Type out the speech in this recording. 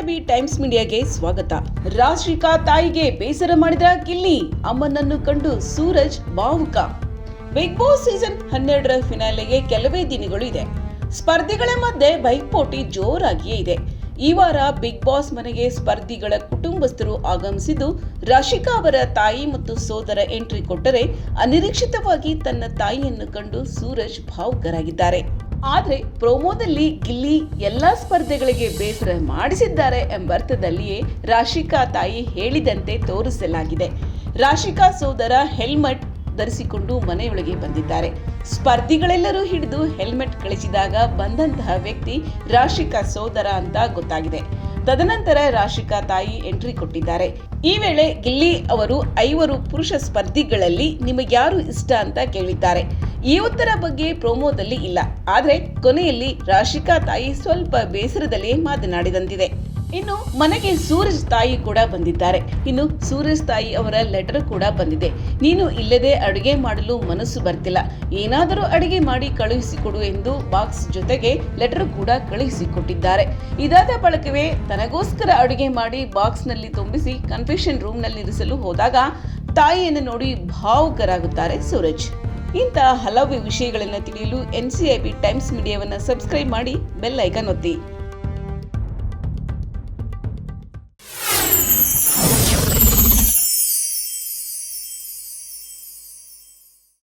NCIB times ಮೀಡಿಯಾಗೆ ಸ್ವಾಗತ. ರಾಶಿಕಾ ತಾಯಿಗೆ ಬೇಸರ ಮಾಡಿದ ಗಿಲ್ಲಿ, ಅಮ್ಮನನ್ನು ಕಂಡು ಸೂರಜ್ ಭಾವುಕ. ಬಿಗ್ ಬಾಸ್ ಸೀಸನ್ 12ರ ಫಿನಾಲೆಗೆ ಕೆಲವೇ ದಿನಗಳು ಇದೆ. ಸ್ಪರ್ಧಿಗಳ ಮಧ್ಯೆ ಪೈಪೋಟಿ ಜೋರಾಗಿಯೇ ಇದೆ. ಈ ವಾರ ಬಿಗ್ ಬಾಸ್ ಮನೆಗೆ ಸ್ಪರ್ಧಿಗಳ ಕುಟುಂಬಸ್ಥರು ಆಗಮಿಸಿದ್ದು, ರಾಶಿಕಾ ಅವರ ತಾಯಿ ಮತ್ತು ಸೋದರ ಎಂಟ್ರಿ ಕೊಟ್ಟರೆ, ಅನಿರೀಕ್ಷಿತವಾಗಿ ತನ್ನ ತಾಯಿಯನ್ನು ಕಂಡು ಸೂರಜ್ ಭಾವುಕರಾಗಿದ್ದಾರೆ. ಆದ್ರೆ ಪ್ರೋಮೋದಲ್ಲಿ ಗಿಲ್ಲಿ ಎಲ್ಲಾ ಸ್ಪರ್ಧೆಗಳಿಗೆ ಬೇಸರ ಮಾಡಿಸಿದ್ದಾರೆ ಎಂಬರ್ಥದಲ್ಲಿಯೇ ರಾಶಿಕಾ ತಾಯಿ ಹೇಳಿದಂತೆ ತೋರಿಸಲಾಗಿದೆ. ರಾಶಿಕಾ ಸೋದರ ಹೆಲ್ಮೆಟ್ ಧರಿಸಿಕೊಂಡು ಮನೆಯೊಳಗೆ ಬಂದಿದ್ದಾರೆ. ಸ್ಪರ್ಧಿಗಳೆಲ್ಲರೂ ಹಿಡಿದು ಹೆಲ್ಮೆಟ್ ಕಳಿಸಿದಾಗ ಬಂದಂತಹ ವ್ಯಕ್ತಿ ರಾಶಿಕಾ ಸೋದರ ಅಂತ ಗೊತ್ತಾಗಿದೆ. ತದನಂತರ ರಾಶಿಕಾ ತಾಯಿ ಎಂಟ್ರಿ ಕೊಟ್ಟಿದ್ದಾರೆ. ಈ ವೇಳೆ ಗಿಲ್ಲಿ ಅವರು 5 ಪುರುಷ ಸ್ಪರ್ಧಿಗಳಲ್ಲಿ ನಿಮಗ್ಯಾರು ಇಷ್ಟ ಅಂತ ಕೇಳಿದ್ದಾರೆ. ಈ ಉತ್ತರ ಬಗ್ಗೆ ಪ್ರೋಮೋದಲ್ಲಿ ಇಲ್ಲ. ಆದ್ರೆ ಕೊನೆಯಲ್ಲಿ ರಾಶಿಕಾ ತಾಯಿ ಸ್ವಲ್ಪ ಬೇಸರದಲ್ಲಿ ಮಾತನಾಡಿದಂತಿದೆ. ಇನ್ನು ಮನೆಗೆ ಸೂರಜ್ ತಾಯಿ ಕೂಡ ಬಂದಿದ್ದಾರೆ. ಇನ್ನು ಸೂರಜ್ ತಾಯಿ ಅವರ ಲೆಟರ್ ಕೂಡ ಬಂದಿದೆ. ನೀನು ಇಲ್ಲದೆ ಅಡುಗೆ ಮಾಡಲು ಮನಸ್ಸು ಬರ್ತಿಲ್ಲ, ಏನಾದರೂ ಅಡುಗೆ ಮಾಡಿ ಕಳುಹಿಸಿಕೊಡು ಎಂದು ಬಾಕ್ಸ್ ಜೊತೆಗೆ ಲೆಟರ್ ಕೂಡ ಕಳುಹಿಸಿಕೊಟ್ಟಿದ್ದಾರೆ. ಇದಾದ ಬಳಿಕವೇ ತನಗೋಸ್ಕರ ಅಡುಗೆ ಮಾಡಿ ಬಾಕ್ಸ್ ನಲ್ಲಿ ತುಂಬಿಸಿ ಕನ್ಫೆಷನ್ ರೂಮ್ ನಲ್ಲಿ ಇರಿಸಲು ಹೋದಾಗ ತಾಯಿಯನ್ನು ನೋಡಿ ಭಾವುಕರಾಗುತ್ತಾರೆ ಸೂರಜ್. ಇಂತಹ ಹಲವು ವಿಷಯಗಳನ್ನು ತಿಳಿಯಲು ಎನ್ಸಿಐಬಿ ಟೈಮ್ಸ್ ಮೀಡಿಯಾವನ್ನು ಸಬ್ಸ್ಕ್ರೈಬ್ ಮಾಡಿ, ಬೆಲ್ ಐಕಾನ್ ಒತ್ತಿ.